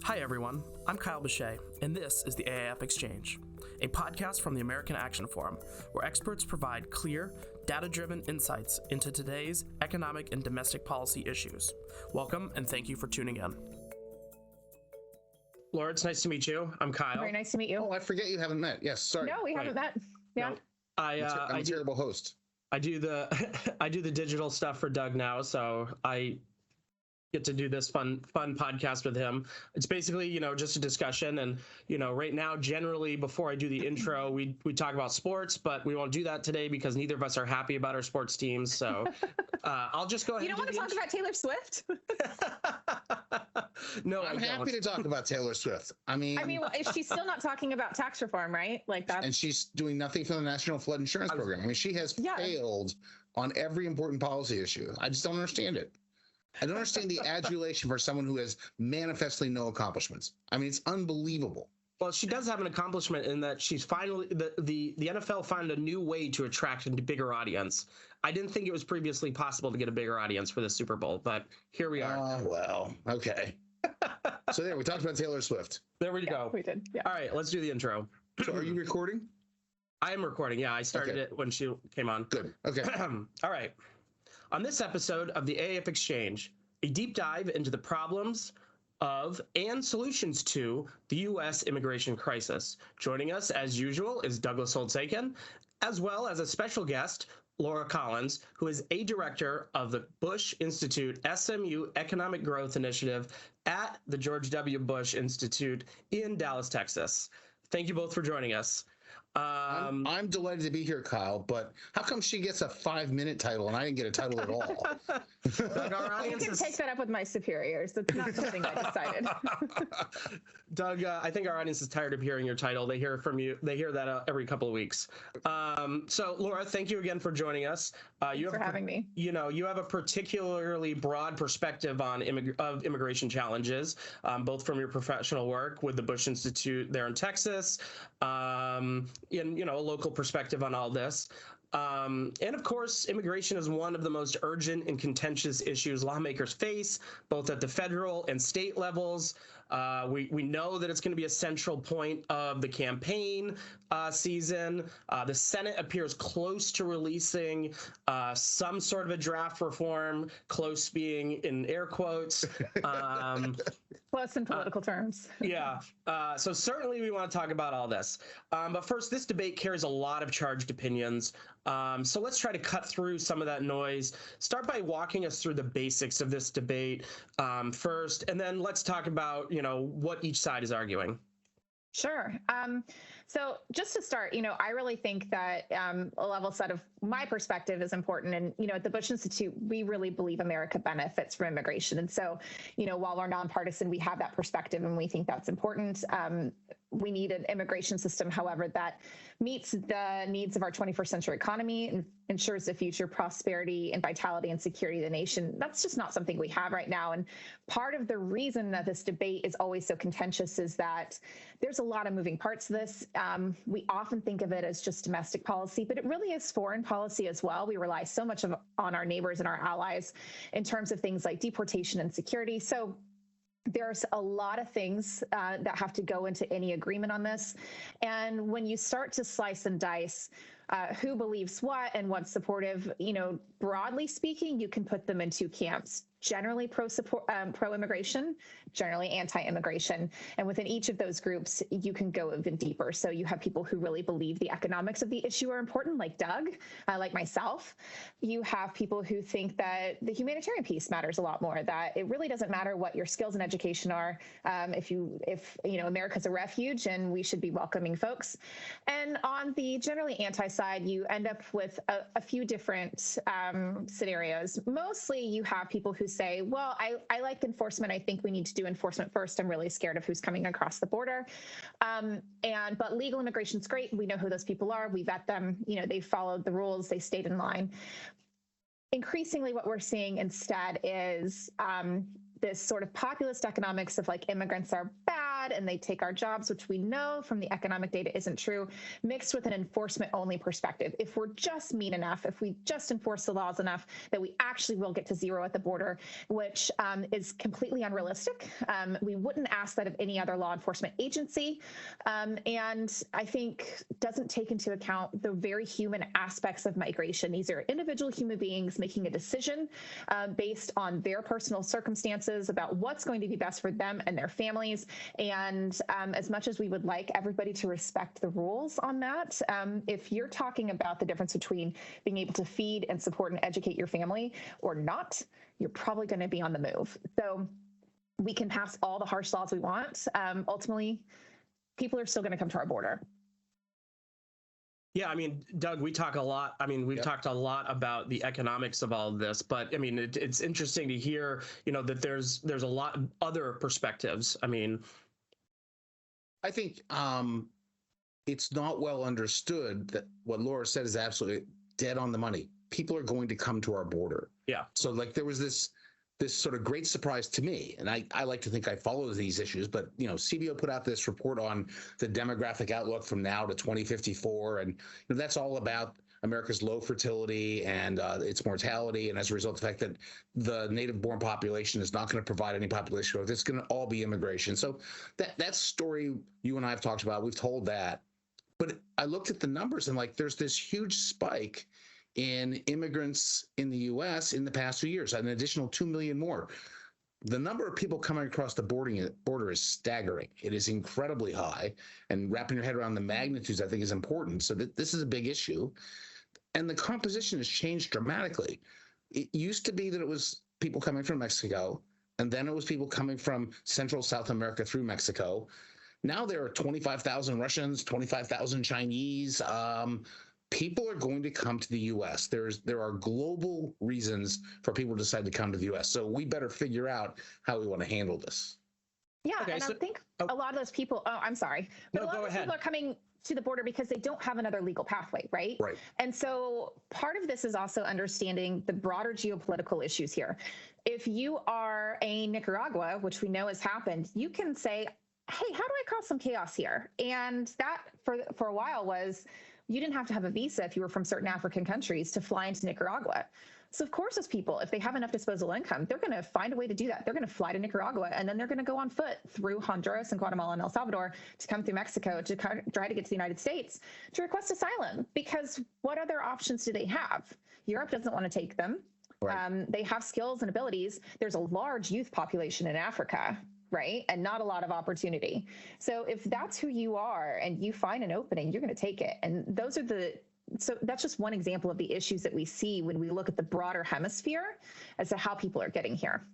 Hi everyone, I'm Kyle Bechet, and this is the AAF Exchange, a podcast from the American Action Forum, where experts provide clear, data-driven insights into today's economic and domestic policy issues. Welcome, and thank you for tuning in. Laura, it's nice to meet you. I'm Kyle. Very nice to meet you. Oh, I forget you haven't met. Yes, sorry. No, we haven't met. Yeah. No, I'm a terrible host. I do the digital stuff for Doug now, so I get to do this fun podcast with him. It's basically, just a discussion. And, right now, generally, before I do the intro, we talk about sports, but we won't do that today because neither of us are happy about our sports teams. So I'll just go ahead. You don't want to talk about Taylor Swift? No, I'm happy to talk about Taylor Swift. I mean, she's still not talking about tax reform, right? Like that. And she's doing nothing for the National Flood Insurance Program. I mean, she has failed on every important policy issue. I just don't understand it. I don't understand the adulation for someone who has manifestly no accomplishments. I mean, it's unbelievable. Well, she does have an accomplishment in that she's finally the NFL found a new way to attract a bigger audience. I didn't think it was previously possible to get a bigger audience for the Super Bowl, but here we are. Oh, well, okay. So there, we talked about Taylor Swift. There we go. We did. Yeah. All right, let's do the intro. So are you recording? I am recording. Yeah, I started it when she came on. Good. Okay. All right. On this episode of the AAF Exchange, a deep dive into the problems of and solutions to the U.S. immigration crisis. Joining us, as usual, is Douglas Holtz-Eakin, as well as a special guest, Laura Collins, who is a director of the Bush Institute-SMU Economic Growth Initiative at the George W. Bush Institute in Dallas, Texas. Thank you both for joining us. I'm delighted to be here, Kyle, but how come she gets a 5-minute title and I didn't get a title at all? Doug, You can take that up with my superiors. That's not something I decided. Doug, I think our audience is tired of hearing your title. They hear from you. They hear that every couple of weeks. So, Laura, thank you again for joining us. Thanks for having me. You have a particularly broad perspective on immigration challenges, both from your professional work with the Bush Institute there in Texas, and a local perspective on all this. And of course, immigration is one of the most urgent and contentious issues lawmakers face, both at the federal and state levels. We know that it's going to be a central point of the campaign season. The Senate appears close to releasing some sort of a draft reform, close being in air quotes. Close in political terms. Yeah. So certainly we want to talk about all this. But first, this debate carries a lot of charged opinions. So let's try to cut through some of that noise. Start by walking us through the basics of this debate first, and then let's talk about, what each side is arguing. Sure. So just to start, I really think that a level set of my perspective is important. And, at the Bush Institute, we really believe America benefits from immigration. And so, while we're nonpartisan, we have that perspective and we think that's important. We need an immigration system, however, that meets the needs of our 21st century economy and ensures the future prosperity and vitality and security of the nation. That's just not something we have right now. And part of the reason that this debate is always so contentious is that there's a lot of moving parts to this. We often think of it as just domestic policy, but it really is foreign policy as well. We rely so much on our neighbors and our allies in terms of things like deportation and security. So there's a lot of things that have to go into any agreement on this. And when you start to slice and dice who believes what and what's supportive, broadly speaking, you can put them in two camps. Generally pro-immigration, generally anti-immigration. And within each of those groups, you can go even deeper. So you have people who really believe the economics of the issue are important, like Doug, like myself. You have people who think that the humanitarian piece matters a lot more, that it really doesn't matter what your skills and education are if America's a refuge and we should be welcoming folks. And on the generally anti-side, you end up with a few different scenarios. Mostly you have people who say, well, I like enforcement. I think we need to do enforcement first. I'm really scared of who's coming across the border. But legal immigration is great. We know who those people are. We vet them. They followed the rules. They stayed in line. Increasingly, what we're seeing instead is this sort of populist economics of like immigrants are bad. bad and they take our jobs, which we know from the economic data isn't true, mixed with an enforcement-only perspective. If we're just mean enough, if we just enforce the laws enough, that we actually will get to zero at the border, which is completely unrealistic. We wouldn't ask that of any other law enforcement agency, and I think doesn't take into account the very human aspects of migration. These are individual human beings making a decision based on their personal circumstances about what's going to be best for them and their families. And as much as we would like everybody to respect the rules on that, if you're talking about the difference between being able to feed and support and educate your family or not, you're probably going to be on the move. So we can pass all the harsh laws we want. Ultimately, people are still going to come to our border. Yeah, I mean, Doug, we talk a lot. I mean, we've talked a lot about the economics of all of this, but I mean, it's interesting to hear, that there's a lot of other perspectives. I mean, I think it's not well understood that what Laura said is absolutely dead on the money. People are going to come to our border. Yeah. So like there was this sort of great surprise to me, and I like to think I follow these issues, but CBO put out this report on the demographic outlook from now to 2054, and that's all about America's low fertility and its mortality, and as a result, the fact that the native-born population is not going to provide any population growth. It's going to all be immigration. So that story you and I have talked about, we've told that, but I looked at the numbers and like there's this huge spike in immigrants in the U.S. in the past 2 years, an additional 2 million more. The number of people coming across the border is staggering. It is incredibly high, and wrapping your head around the magnitudes, I think, is important. So this is a big issue, and the composition has changed dramatically. It used to be that it was people coming from Mexico, and then it was people coming from Central South America through Mexico. Now there are 25,000 Russians, 25,000 Chinese. People are going to come to the U.S. There are global reasons for people to decide to come to the U.S. So we better figure out how we want to handle this. Yeah, okay, and I think a lot of those people, I'm sorry, but a lot of those people are coming to the border because they don't have another legal pathway, right? Right. And so part of this is also understanding the broader geopolitical issues here. If you are a Nicaragua, which we know has happened, you can say, hey, how do I cause some chaos here? And that for a while was, you didn't have to have a visa if you were from certain African countries to fly into Nicaragua. So of course, those people, if they have enough disposable income, they're going to find a way to do that. They're going to fly to Nicaragua, and then they're going to go on foot through Honduras and Guatemala and El Salvador to come through Mexico to try to get to the United States to request asylum. Because what other options do they have? Europe doesn't want to take them. Right. They have skills and abilities. There's a large youth population in Africa, right? And not a lot of opportunity. So if that's who you are and you find an opening, you're going to take it. And so that's just one example of the issues that we see when we look at the broader hemisphere as to how people are getting here.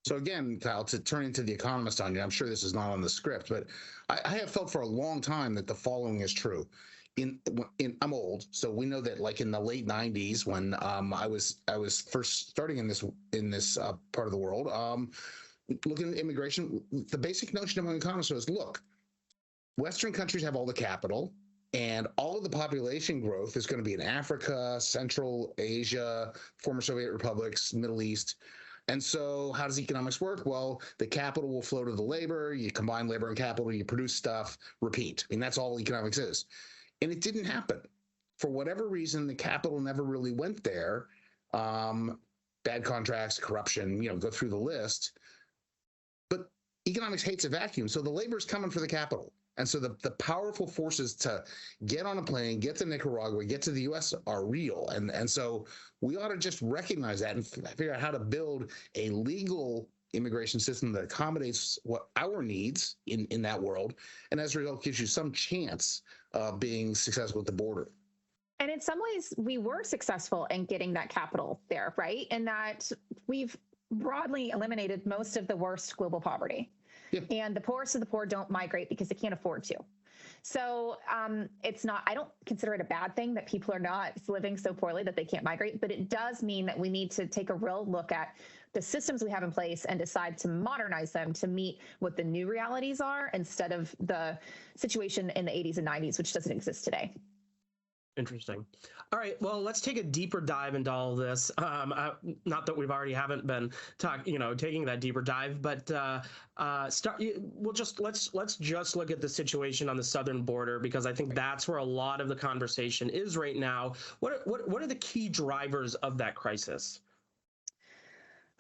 So again, Kyle, to turn into the economist on you, I'm sure this is not on the script, but I have felt for a long time that the following is true. I'm old, so we know that like in the late 90s when I was first starting in this part of the world, looking at immigration, the basic notion among economists was, look, Western countries have all the capital, and all of the population growth is going to be in Africa, Central Asia, former Soviet republics, Middle East. And so how does economics work? Well, the capital will flow to the labor. You combine labor and capital, you produce stuff, repeat. I mean, that's all economics is. And it didn't happen. For whatever reason, the capital never really went there. Bad contracts, corruption, go through the list. But economics hates a vacuum. So the labor is coming for the capital. And so the powerful forces to get on a plane, get to Nicaragua, get to the U.S. are real. And so we ought to just recognize that and figure out how to build a legal immigration system that accommodates what our needs in that world. And as a result, gives you some chance of being successful at the border. And in some ways, we were successful in getting that capital there, right? In that we've broadly eliminated most of the worst global poverty. Yeah. And the poorest of the poor don't migrate because they can't afford to. So I don't consider it a bad thing that people are not living so poorly that they can't migrate, but it does mean that we need to take a real look at the systems we have in place and decide to modernize them to meet what the new realities are instead of the situation in the 80s and 90s, which doesn't exist today. Interesting. All right. Well, let's take a deeper dive into all of this. Not that we've already haven't been taking that deeper dive, but let's just look at the situation on the southern border, because I think that's where a lot of the conversation is right now. What are the key drivers of that crisis?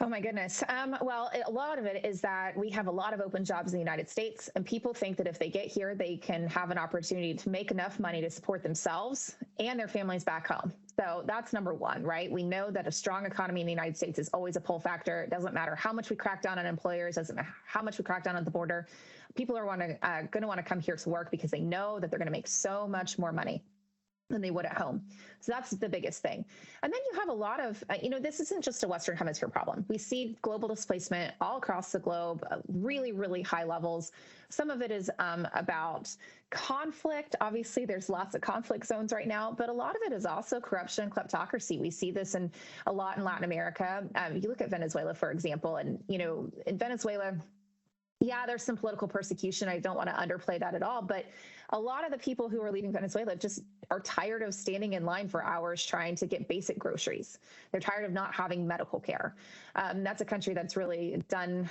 Oh my goodness. Well, a lot of it is that we have a lot of open jobs in the United States, and people think that if they get here, they can have an opportunity to make enough money to support themselves and their families back home. So that's number one, right? We know that a strong economy in the United States is always a pull factor. It doesn't matter how much we crack down on employers, doesn't matter how much we crack down at the border. People are going to want to come here to work because they know that they're going to make so much more money than they would at home. So that's the biggest thing. And then you have a lot of, this isn't just a Western Hemisphere problem. We see global displacement all across the globe, really, really high levels. Some of it is about conflict. Obviously, there's lots of conflict zones right now, but a lot of it is also corruption and kleptocracy. We see this a lot in Latin America. You look at Venezuela, for example, and, in Venezuela, yeah, there's some political persecution. I don't want to underplay that at all, but a lot of the people who are leaving Venezuela just are tired of standing in line for hours trying to get basic groceries. They're tired of not having medical care. That's a country that's really done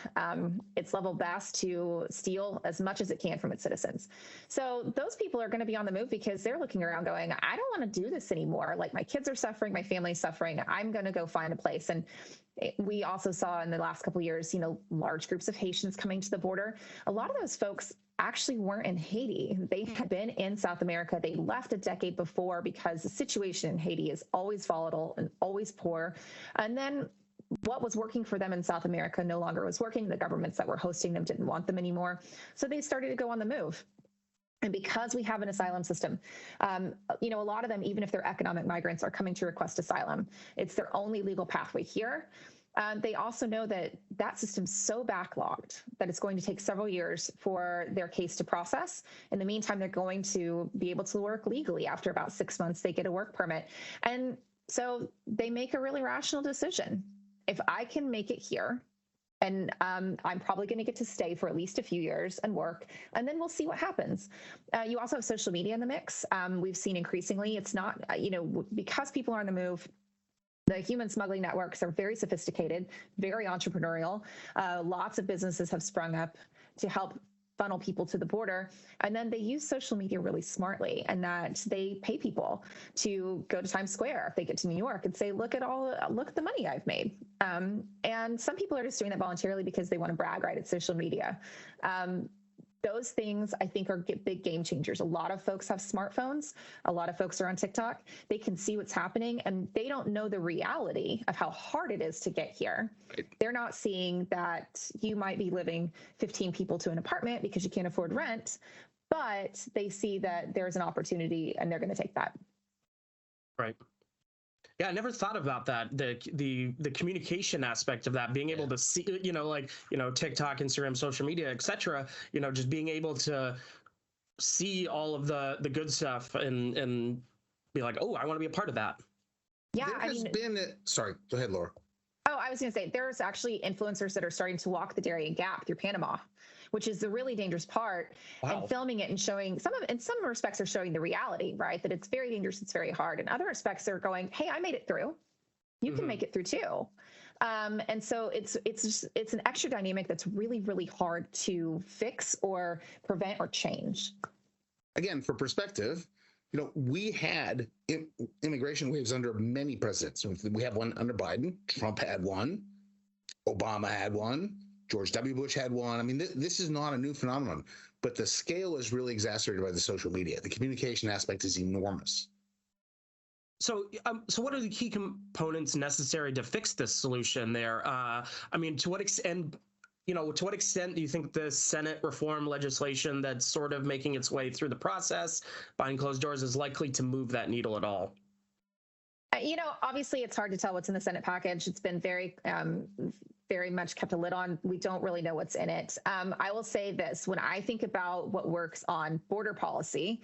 its level best to steal as much as it can from its citizens. So those people are going to be on the move because they're looking around going, I don't want to do this anymore. Like, my kids are suffering, my family's suffering. I'm going to go find a place. And we also saw in the last couple of years, large groups of Haitians coming to the border. A lot of those folks actually weren't in Haiti. They had been in South America. They left a decade before because the situation in Haiti is always volatile and always poor. And then what was working for them in South America no longer was working. The governments that were hosting them didn't want them anymore. So they started to go on the move. And because we have an asylum system, a lot of them, even if they're economic migrants, are coming to request asylum. It's their only legal pathway here. They also know that that system's so backlogged that it's going to take several years for their case to process. In the meantime, they're going to be able to work legally. After about 6 months, they get a work permit. And so they make a really rational decision. If I can make it here, and I'm probably going to get to stay for at least a few years and work, and then we'll see what happens. You also have social media in the mix. We've seen increasingly, it's not, because people are on the move, the human smuggling networks are very sophisticated, very entrepreneurial. Lots of businesses have sprung up to help funnel people to the border. And then they use social media really smartly, and that they pay people to go to Times Square if they get to New York and say, look at the money I've made. And some people are just doing that voluntarily because they want to brag, right? It's social media. Those things, I think, are big game changers. A lot of folks have smartphones. A lot of folks are on TikTok. They can see what's happening, and they don't know the reality of how hard it is to get here. Right. They're not seeing that you might be living 15 people to an apartment because you can't afford rent, but they see that there's an opportunity and they're going to take that. Right. Yeah, I never thought about that. The communication aspect of that, being able to see, TikTok, Instagram, social media, et cetera, just being able to see all of the good stuff and be like, oh, I want to be a part of that. Yeah, sorry, go ahead, Laura. Oh, I was going to say, there's actually influencers that are starting to walk the Darien Gap through Panama, which is the really dangerous part. Wow. And filming it and showing in some respects are showing the reality, right? That it's very dangerous, it's very hard. In other respects, they're going, hey, I made it through. You can make it through too. And so it's an extra dynamic that's really, really hard to fix or prevent or change. Again, for perspective, we had immigration waves under many presidents. We have one under Biden. Trump had one. Obama had one. George W. Bush had one. I mean, this is not a new phenomenon, but the scale is really exacerbated by the social media. The communication aspect is enormous. So what are the key components necessary to fix this solution there? To what extent do you think the Senate reform legislation that's sort of making its way through the process behind closed doors is likely to move that needle at all? Obviously it's hard to tell what's in the Senate package. It's been very much kept a lid on. We don't really know what's in it. I will say this, when I think about what works on border policy,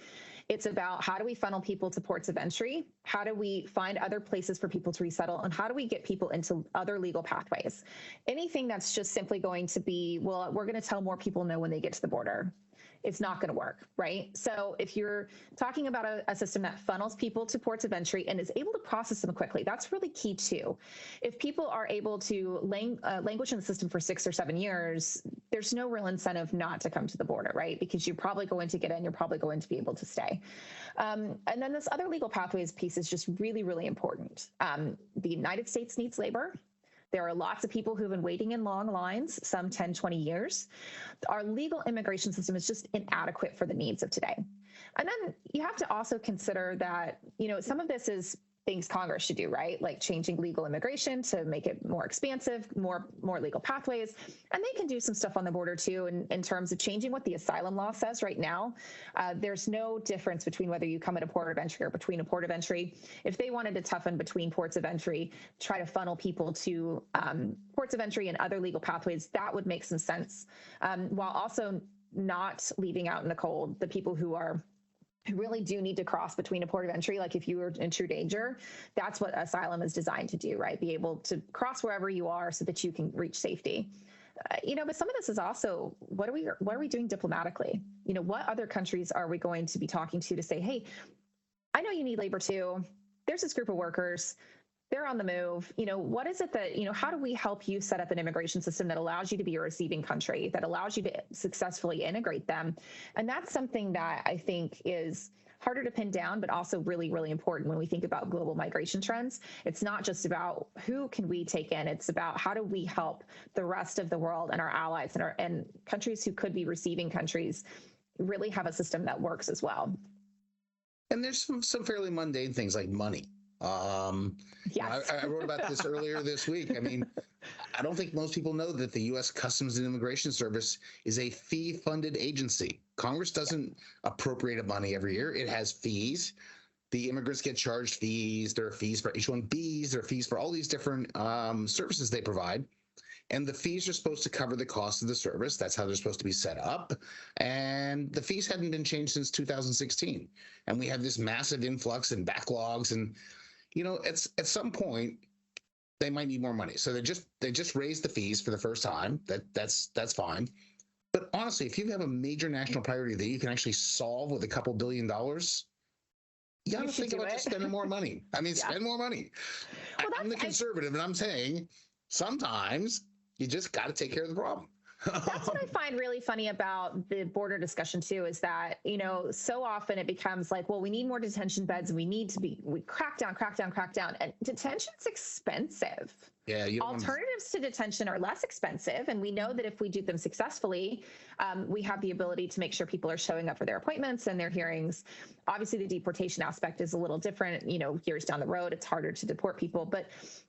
it's about how do we funnel people to ports of entry? How do we find other places for people to resettle? And how do we get people into other legal pathways? Anything that's just simply going to be, well, we're going to tell more people no when they get to the border it's not going to work, right? So if you're talking about a system that funnels people to ports of entry and is able to process them quickly, that's really key too. If people are able to languish in the system for 6 or 7 years, there's no real incentive not to come to the border, right? Because you're probably going to get in, you're probably going to be able to stay. And then this other legal pathways piece is just really, really important. The United States needs labor. There are lots of people who've been waiting in long lines, some 10, 20 years. Our legal immigration system is just inadequate for the needs of today. And then you have to also consider that, some of this is things Congress should do, right? Like changing legal immigration to make it more expansive, more legal pathways. And they can do some stuff on the border too, in terms of changing what the asylum law says right now. There's no difference between whether you come at a port of entry or between a port of entry. If they wanted to toughen between ports of entry, try to funnel people to ports of entry and other legal pathways, that would make some sense, while also not leaving out in the cold the people who really do need to cross between a port of entry. Like if you were in true danger, that's what asylum is designed to do, right? Be able to cross wherever you are so that you can reach safety. But some of this is also, what are we doing diplomatically? What other countries are we going to be talking to say, hey, I know you need labor too. There's this group of workers. They're on the move. What is it that, how do we help you set up an immigration system that allows you to be a receiving country, that allows you to successfully integrate them? And that's something that I think is harder to pin down, but also really, really important when we think about global migration trends. It's not just about who can we take in, it's about how do we help the rest of the world and our allies and countries who could be receiving countries really have a system that works as well. And there's some fairly mundane things like money. Yes. I wrote about this earlier this week. I mean, I don't think most people know that the U.S. Customs and Immigration Service is a fee-funded agency. Congress doesn't appropriate money every year. It has fees. The immigrants get charged fees. There are fees for H-1Bs. There are fees for all these different services they provide. And the fees are supposed to cover the cost of the service. That's how they're supposed to be set up. And the fees hadn't been changed since 2016. And we have this massive influx and backlogs. And, at some point, they might need more money. So they just raised the fees for the first time. That's fine. But honestly, if you have a major national priority that you can actually solve with a couple $1 billion, you got to think about just spending more money. Spend more money. Well, I'm the conservative, and I'm saying sometimes you just got to take care of the problem. That's what I find really funny about the border discussion too, is that, so often it becomes like, well, we need more detention beds and we crack down. And detention's expensive. Yeah. Alternatives to detention are less expensive. And we know that if we do them successfully, we have the ability to make sure people are showing up for their appointments and their hearings. Obviously, the deportation aspect is a little different. Years down the road, it's harder to deport people. But,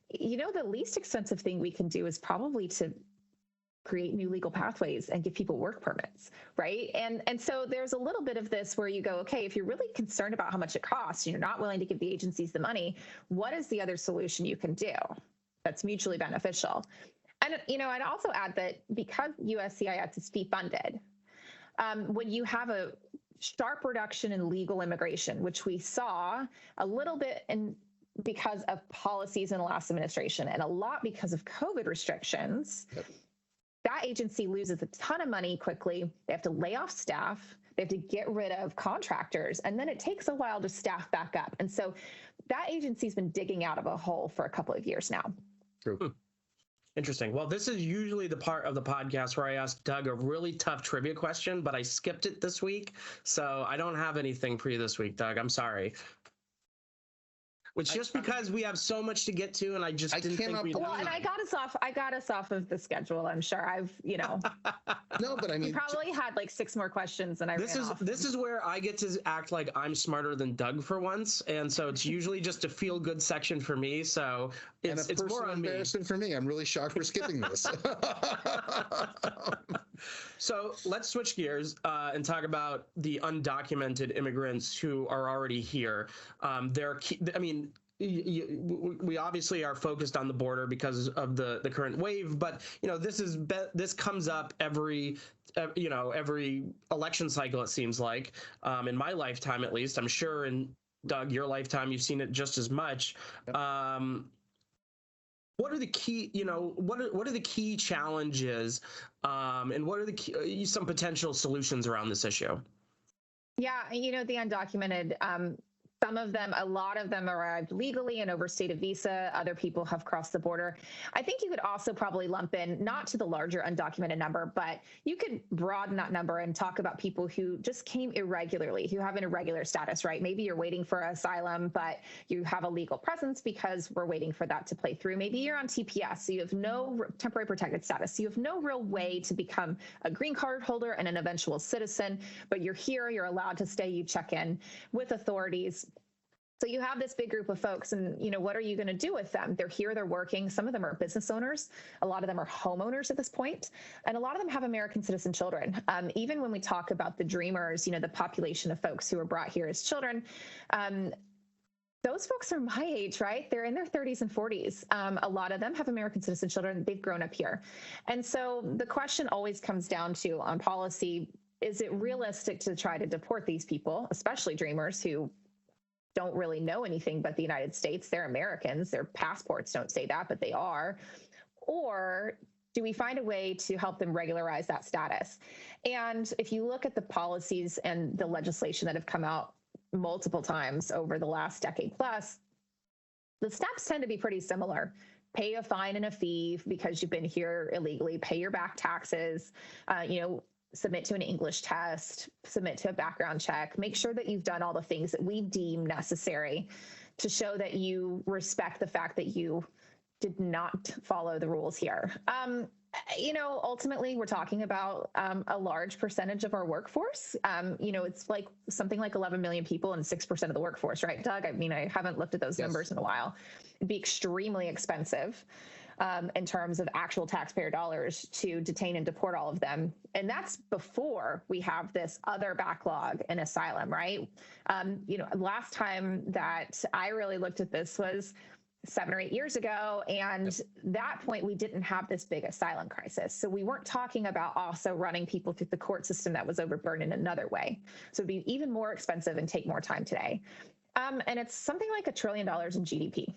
the least expensive thing we can do is probably to create new legal pathways and give people work permits, right? And so there's a little bit of this where you go, okay, if you're really concerned about how much it costs, you're not willing to give the agencies the money, what is the other solution you can do that's mutually beneficial? And, I'd also add that because USCIS is fee funded, when you have a sharp reduction in legal immigration, which we saw a little bit because of policies in the last administration and a lot because of COVID restrictions, yep. That agency loses a ton of money quickly. They have to lay off staff. They have to get rid of contractors. And then it takes a while to staff back up. And so that agency's been digging out of a hole for a couple of years now. True. Interesting. Well, this is usually the part of the podcast where I ask Doug a really tough trivia question, but I skipped it this week. So I don't have anything for you this week, Doug. I'm sorry. Which just because we have so much to get to, and I just didn't think we. Well, and I got us off of the schedule. I'm sure No, but you probably had like 6 more questions, and This is where I get to act like I'm smarter than Doug for once, and so it's usually just a feel good section for me. So it's more on me. Embarrassment for me. I'm really shocked for skipping this. So let's switch gears and talk about the undocumented immigrants who are already here. We obviously are focused on the border because of the current wave, but this comes up every election cycle, it seems like, in my lifetime at least. I'm sure in Doug, your lifetime, you've seen it just as much. Yep. what are the key, what are the key challenges, and what are the key, some potential solutions around this issue? Yeah, the undocumented, some of them, a lot of them arrived legally and overstayed a visa. Other people have crossed the border. I think you could also probably lump in, not to the larger undocumented number, but you could broaden that number and talk about people who just came irregularly, who have an irregular status, right? Maybe you're waiting for asylum, but you have a legal presence because we're waiting for that to play through. Maybe you're on TPS, so you have no temporary protected status. So you have no real way to become a green card holder and an eventual citizen, but you're here, you're allowed to stay, you check in with authorities. So you have this big group of folks, and what are you going to do with them? They're here, they're working. Some of them are business owners. A lot of them are homeowners at this point, and a lot of them have American citizen children. Even when we talk about the dreamers, the population of folks who were brought here as children, those folks are my age, right? They're in their 30s and 40s. A lot of them have American citizen children. They've grown up here. And so the question always comes down to, on policy, is it realistic to try to deport these people, especially dreamers who don't really know anything but the United States? They're Americans. Their passports don't say that, but they are. Or do we find a way to help them regularize that status? And if you look at the policies and the legislation that have come out multiple times over the last decade plus, the steps tend to be pretty similar. Pay a fine and a fee because you've been here illegally, pay your back taxes, submit to an English test, submit to a background check, make sure that you've done all the things that we deem necessary to show that you respect the fact that you did not follow the rules here. Ultimately, we're talking about a large percentage of our workforce. It's like something like 11 million people and 6% of the workforce, right, Doug? I haven't looked at those numbers in a while. It'd be extremely expensive in terms of actual taxpayer dollars to detain and deport all of them. And that's before we have this other backlog in asylum, right? Last time that I really looked at this was 7 or 8 years ago. And that point, we didn't have this big asylum crisis. So we weren't talking about also running people through the court system that was overburdened in another way. So it'd be even more expensive and take more time today. And it's something like $1 trillion in GDP.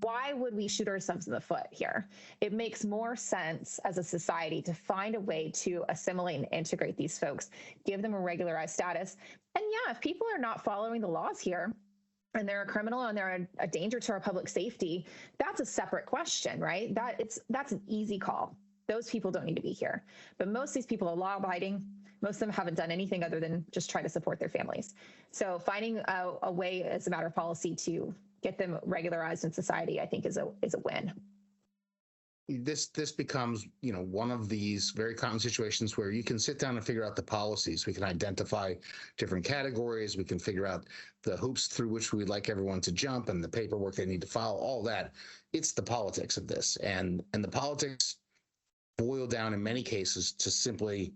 Why would we shoot ourselves in the foot here? It makes more sense as a society to find a way to assimilate and integrate these folks, give them a regularized status. And yeah, if people are not following the laws here, and they're a criminal and they're a danger to our public safety, that's a separate question, right? That's an easy call. Those people don't need to be here. But most of these people are law-abiding. Most of them haven't done anything other than just try to support their families. So finding a way as a matter of policy to get them regularized in society, I think is a win. This becomes, one of these very common situations where you can sit down and figure out the policies. We can identify different categories. We can figure out the hoops through which we'd like everyone to jump and the paperwork they need to file, all that. It's the politics of this. And the politics boil down in many cases to simply,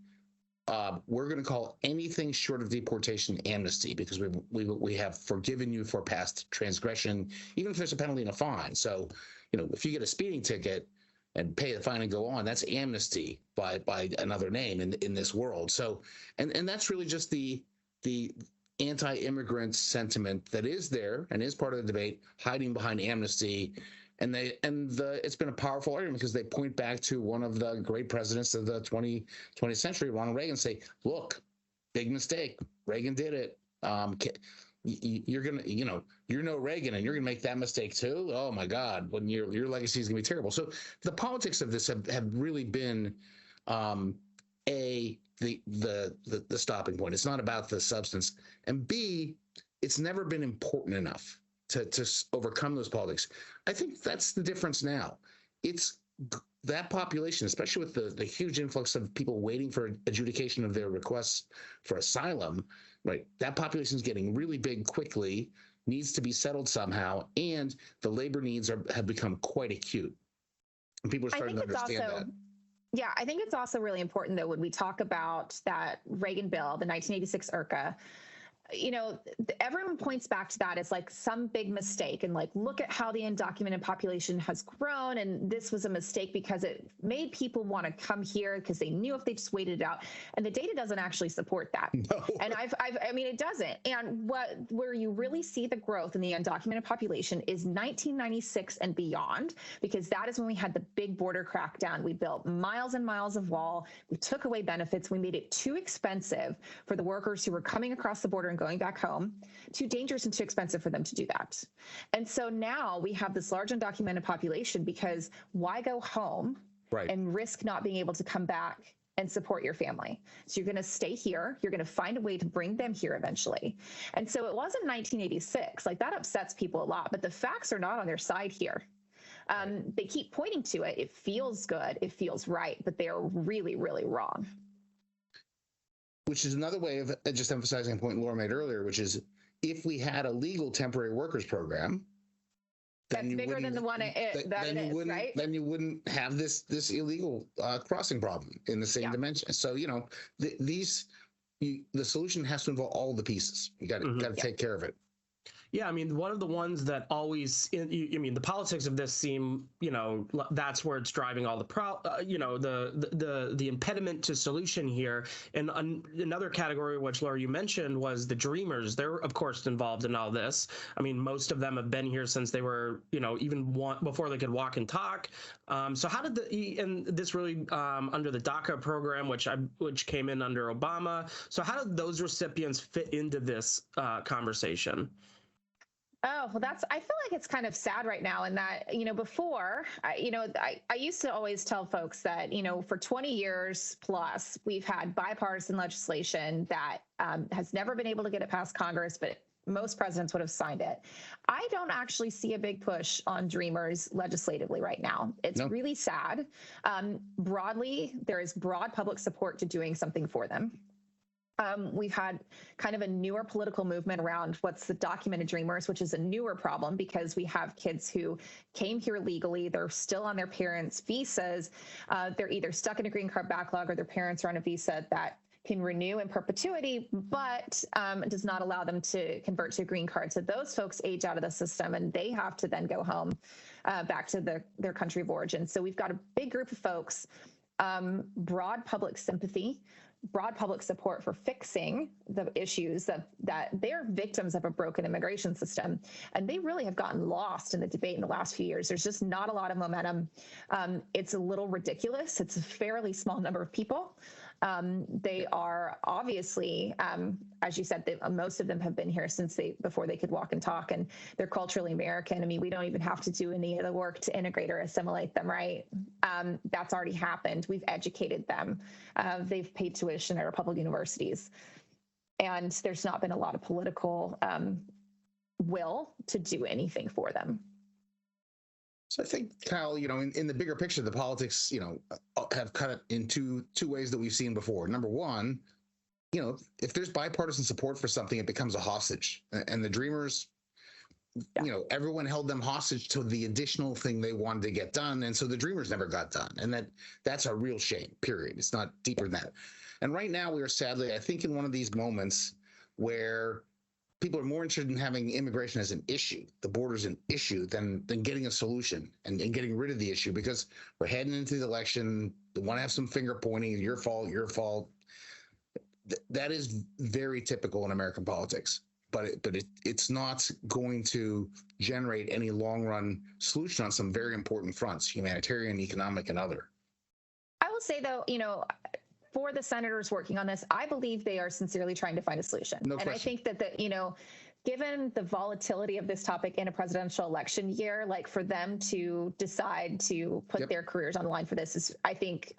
we're going to call anything short of deportation amnesty because we have forgiven you for past transgression, even if there's a penalty and a fine. So, if you get a speeding ticket and pay the fine and go on, that's amnesty by another name in this world. So, and that's really just the anti-immigrant sentiment that is there and is part of the debate, hiding behind amnesty. And it's been a powerful argument because they point back to one of the great presidents of the 20th century, Ronald Reagan, say, look, big mistake. Reagan did it. You're no Reagan and you're gonna make that mistake too. Oh my God, when your legacy is gonna be terrible. So the politics of this have really been the stopping point. It's not about the substance, and B, it's never been important enough to overcome those politics. I think that's the difference now. It's that population, especially with the huge influx of people waiting for adjudication of their requests for asylum, right? That population is getting really big quickly, needs to be settled somehow, and the labor needs have become quite acute. And people are starting to understand that. Yeah, I think it's also really important, though, when we talk about that Reagan bill, the 1986 IRCA, everyone points back to that as like some big mistake. And like, look at how the undocumented population has grown. And this was a mistake because it made people want to come here because they knew if they just waited it out. And the data doesn't actually support that. No. And it doesn't. And where you really see the growth in the undocumented population is 1996 and beyond, because that is when we had the big border crackdown. We built miles and miles of wall. We took away benefits. We made it too expensive for the workers who were coming across the border and going back home, too dangerous and too expensive for them to do that. And so now we have this large undocumented population because why go home and risk not being able to come back and support your family? So you're going to stay here. You're going to find a way to bring them here eventually. And so it wasn't 1986. Like, that upsets people a lot, but the facts are not on their side here. They keep pointing to it. It feels good. It feels right, but they are really, really wrong. Which is another way of just emphasizing a point Laura made earlier, which is if we had a legal temporary workers program, that's bigger than the one right? Then you wouldn't have this illegal crossing problem in the same dimension. So the solution has to involve all the pieces. You got to take care of it. Yeah, I mean, one of the ones that always, the politics of this seem, that's where it's driving all the the impediment to solution here. And another category, which Laura, you mentioned, was the Dreamers. They're, of course, involved in all this. I mean, most of them have been here since they were, even before they could walk and talk. So how did and this really under the DACA program, which came in under Obama. So how did those recipients fit into this conversation? Oh, well, I feel like it's kind of sad right now in that, before, I used to always tell folks that, for 20 years plus, we've had bipartisan legislation that has never been able to get it past Congress, but most presidents would have signed it. I don't actually see a big push on Dreamers legislatively right now. It's really sad. Broadly, there is broad public support to doing something for them. We've had kind of a newer political movement around what's the documented Dreamers, which is a newer problem because we have kids who came here legally. They're still on their parents' visas. They're either stuck in a green card backlog or their parents are on a visa that can renew in perpetuity, but does not allow them to convert to a green card. So those folks age out of the system and they have to then go home back to their country of origin. So we've got a big group of folks, broad public sympathy, broad public support for fixing the issues that they're victims of a broken immigration system. And they really have gotten lost in the debate in the last few years. There's just not a lot of momentum. It's a little ridiculous. It's a fairly small number of people. They are obviously, as you said, most of them have been here since before they could walk and talk, and they're culturally American. I mean, we don't even have to do any of the work to integrate or assimilate them, right? That's already happened. We've educated them. They've paid tuition at our public universities, and there's not been a lot of political will to do anything for them. So I think, Kyle, in the bigger picture, the politics, have cut it in two ways that we've seen before. Number one, if there's bipartisan support for something, it becomes a hostage. And the Dreamers, everyone held them hostage to the additional thing they wanted to get done. And so the Dreamers never got done. And that's a real shame, period. It's not deeper than that. And right now we are sadly, I think, in one of these moments where people are more interested in having immigration as an issue, the border's an issue, than getting a solution and getting rid of the issue, because we're heading into the election. They want to have some finger pointing, your fault. That is very typical in American politics, but it's not going to generate any long-run solution on some very important fronts, humanitarian, economic, and other. I will say, though, for the senators working on this, I believe they are sincerely trying to find a solution. No question. I think that given the volatility of this topic in a presidential election year, like, for them to decide to put their careers on the line for this is, I think,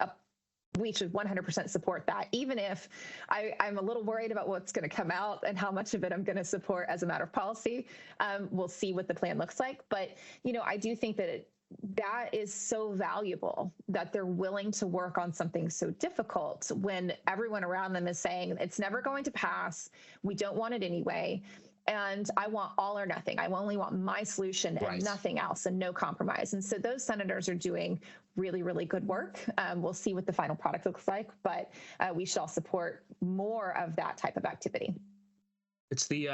we should 100% support that, even if I'm a little worried about what's going to come out and how much of it I'm going to support as a matter of policy. We'll see what the plan looks like. But, I do think that that is so valuable that they're willing to work on something so difficult when everyone around them is saying it's never going to pass. We don't want it anyway. And I want all or nothing. I only want my solution and nothing else, and no compromise. And so those senators are doing really, really good work. We'll see what the final product looks like, but we should all support more of that type of activity. It's the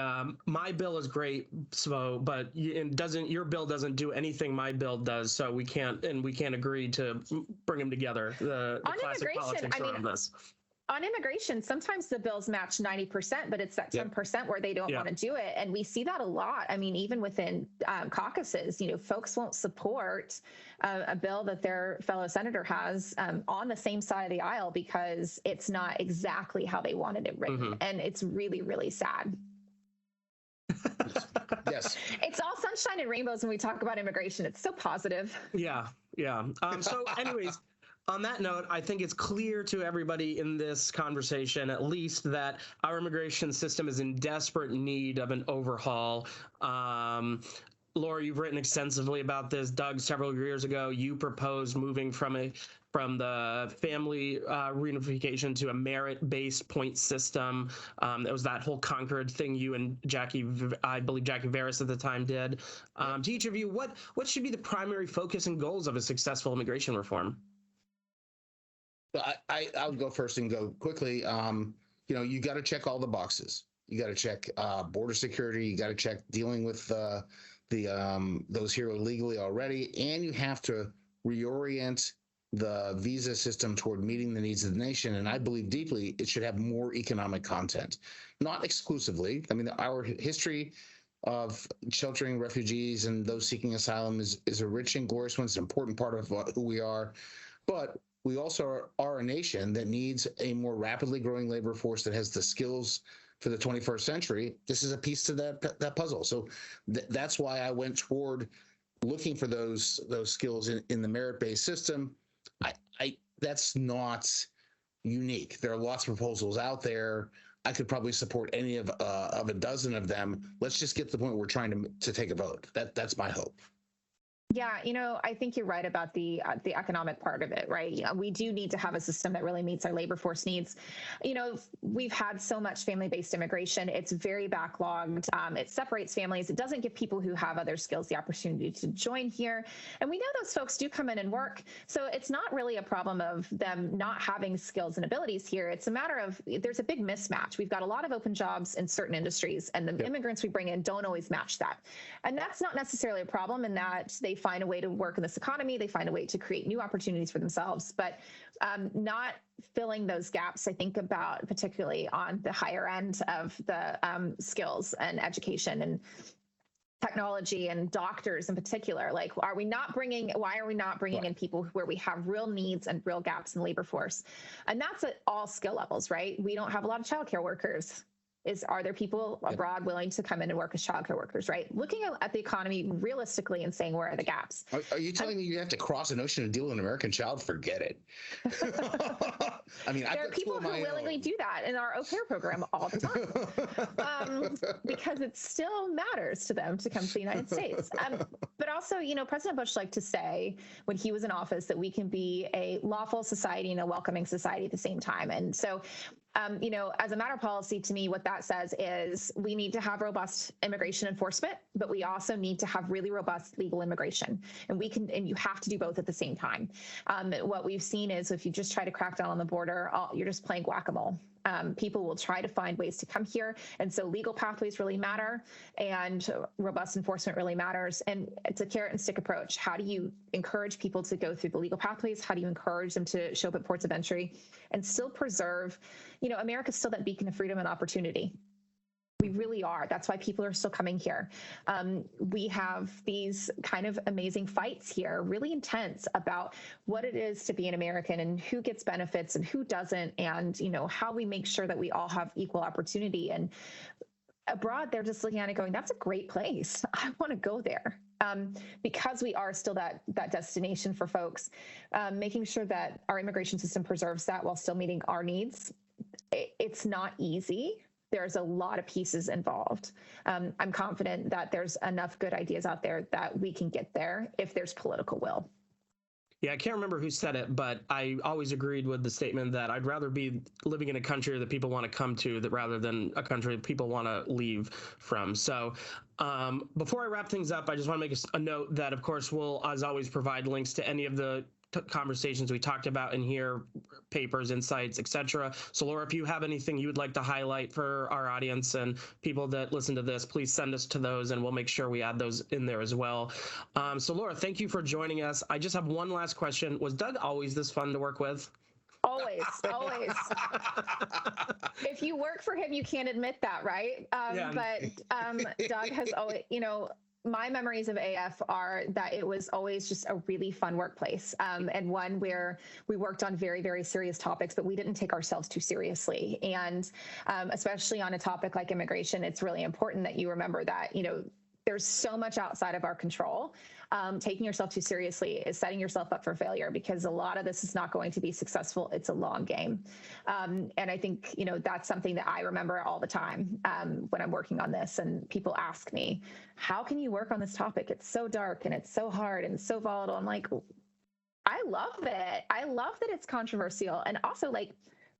my bill is great, so but your bill doesn't do anything my bill does, so we can't agree to bring them together. The classic politics around this. On immigration, sometimes the bills match 90%, but it's that 10% where they don't want to do it. And we see that a lot. I mean, even within caucuses, folks won't support a bill that their fellow senator has on the same side of the aisle because it's not exactly how they wanted it written. And it's really, really sad. Yes. It's all sunshine and rainbows when we talk about immigration. It's so positive. Yeah. So anyways, on that note, I think it's clear to everybody in this conversation, at least, that our immigration system is in desperate need of an overhaul. Laura, you've written extensively about this. Doug, several years ago, you proposed moving from the family reunification to a merit-based point system. It was that whole Concord thing you and I believe Jackie Veras at the time did. To each of you, what should be the primary focus and goals of a successful immigration reform? I'll go first and go quickly. You got to check all the boxes. You got to check border security. You got to check dealing with those here illegally already, and you have to reorient the visa system toward meeting the needs of the nation. And I believe deeply it should have more economic content, not exclusively. I mean, our history of sheltering refugees and those seeking asylum is a rich and glorious one. It's an important part of who we are, but we also are a nation that needs a more rapidly growing labor force that has the skills for the 21st century. This is a piece to that puzzle. So that's why I went toward looking for those skills in the merit-based system. That's not unique. There are lots of proposals out there. I could probably support any of a dozen of them. Let's just get to the point where we're trying to take a vote. That's my hope. Yeah, I think you're right about the economic part of it, right? We do need to have a system that really meets our labor force needs. We've had so much family-based immigration. It's very backlogged. It separates families. It doesn't give people who have other skills the opportunity to join here. And we know those folks do come in and work. So it's not really a problem of them not having skills and abilities here. It's a matter of there's a big mismatch. We've got a lot of open jobs in certain industries, and the immigrants we bring in don't always match that. And that's not necessarily a problem in that they find a way to work in this economy. They find a way to create new opportunities for themselves, but not filling those gaps, I think about particularly on the higher end of the skills and education and technology and doctors in particular. Like, why are we not bringing in people where we have real needs and real gaps in the labor force? And that's at all skill levels, right? We don't have a lot of childcare workers. Are there people abroad willing to come in and work as childcare workers, right? Looking at the economy realistically and saying, where are the gaps? Are you telling me you have to cross an ocean to deal with an American child? Forget it. I mean, there are people who willingly do that in our au pair program all the time because it still matters to them to come to the United States. But also, President Bush liked to say when he was in office that we can be a lawful society and a welcoming society at the same time. And so as a matter of policy, to me, what that says is we need to have robust immigration enforcement, but we also need to have really robust legal immigration. And you have to do both at the same time. What we've seen is if you just try to crack down on the border, you're just playing whack-a-mole. People will try to find ways to come here. And so legal pathways really matter and robust enforcement really matters. And it's a carrot and stick approach. How do you encourage people to go through the legal pathways? How do you encourage them to show up at ports of entry and still preserve, America's still that beacon of freedom and opportunity. We really are. That's why people are still coming here. We have these kind of amazing fights here, really intense about what it is to be an American and who gets benefits and who doesn't, and how we make sure that we all have equal opportunity. And abroad, they're just looking at it going, that's a great place. I want to go there. Because we are still that destination for folks, making sure that our immigration system preserves that while still meeting our needs. It's not easy. There's a lot of pieces involved. I'm confident that there's enough good ideas out there that we can get there if there's political will. Yeah, I can't remember who said it, but I always agreed with the statement that I'd rather be living in a country that people want to come to rather than a country that people want to leave from. So before I wrap things up, I just want to make a note that, of course, we'll, as always, provide links to any of the conversations we talked about in here, papers, insights, etc. So Laura, if you have anything you would like to highlight for our audience and people that listen to this, please send us to those and we'll make sure we add those in there as well. So Laura, thank you for joining us. I just have one last question. Was Doug always this fun to work with? Always, always. If you work for him, you can't admit that, right? But Doug has always, my memories of AF are that it was always just a really fun workplace, and one where we worked on very, very serious topics, but we didn't take ourselves too seriously. And especially on a topic like immigration, it's really important that you remember that, there's so much outside of our control. Taking yourself too seriously is setting yourself up for failure, because a lot of this is not going to be successful. It's a long game. And I think, that's something that I remember all the time when I'm working on this. And people ask me, how can you work on this topic? It's so dark and it's so hard and so volatile. I'm like, I love it. I love that it's controversial. And also,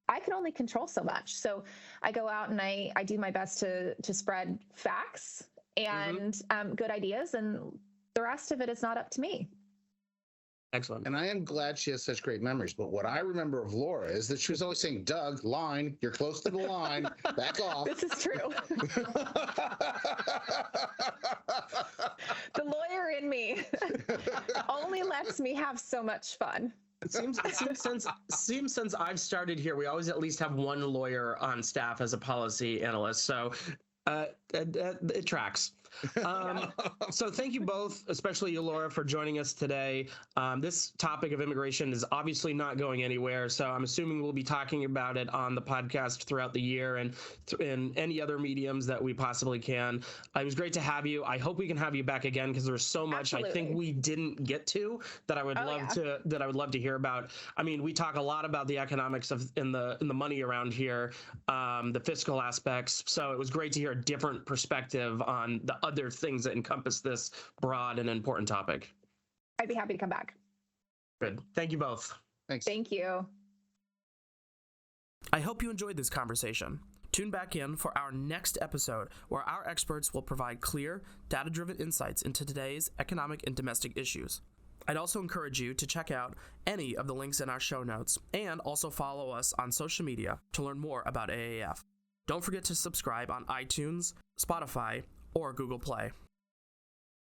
I can only control so much. So I go out and I do my best to spread facts and good ideas, and the rest of it is not up to me. Excellent. And I am glad she has such great memories. But what I remember of Laura is that she was always saying, Doug, line, you're close to the line, back off. This is true. The lawyer in me only lets me have so much fun. It seems since I've started here, we always at least have one lawyer on staff as a policy analyst. So it tracks. So thank you both, especially you, Laura, for joining us today. This topic of immigration is obviously not going anywhere, so I'm assuming we'll be talking about it on the podcast throughout the year and in any other mediums that we possibly can. It was great to have you. I hope we can have you back again, because there's so much I think we didn't get to that I would love to hear about. I mean, we talk a lot about the economics of in the money around here, the fiscal aspects. So it was great to hear a different perspective on the other things that encompass this broad and important topic. I'd be happy to come back. Good. Thank you both. Thanks. Thank you. I hope you enjoyed this conversation. Tune back in for our next episode, where our experts will provide clear, data-driven insights into today's economic and domestic issues. I'd also encourage you to check out any of the links in our show notes, and also follow us on social media to learn more about AAF. Don't forget to subscribe on iTunes, Spotify, or Google Play.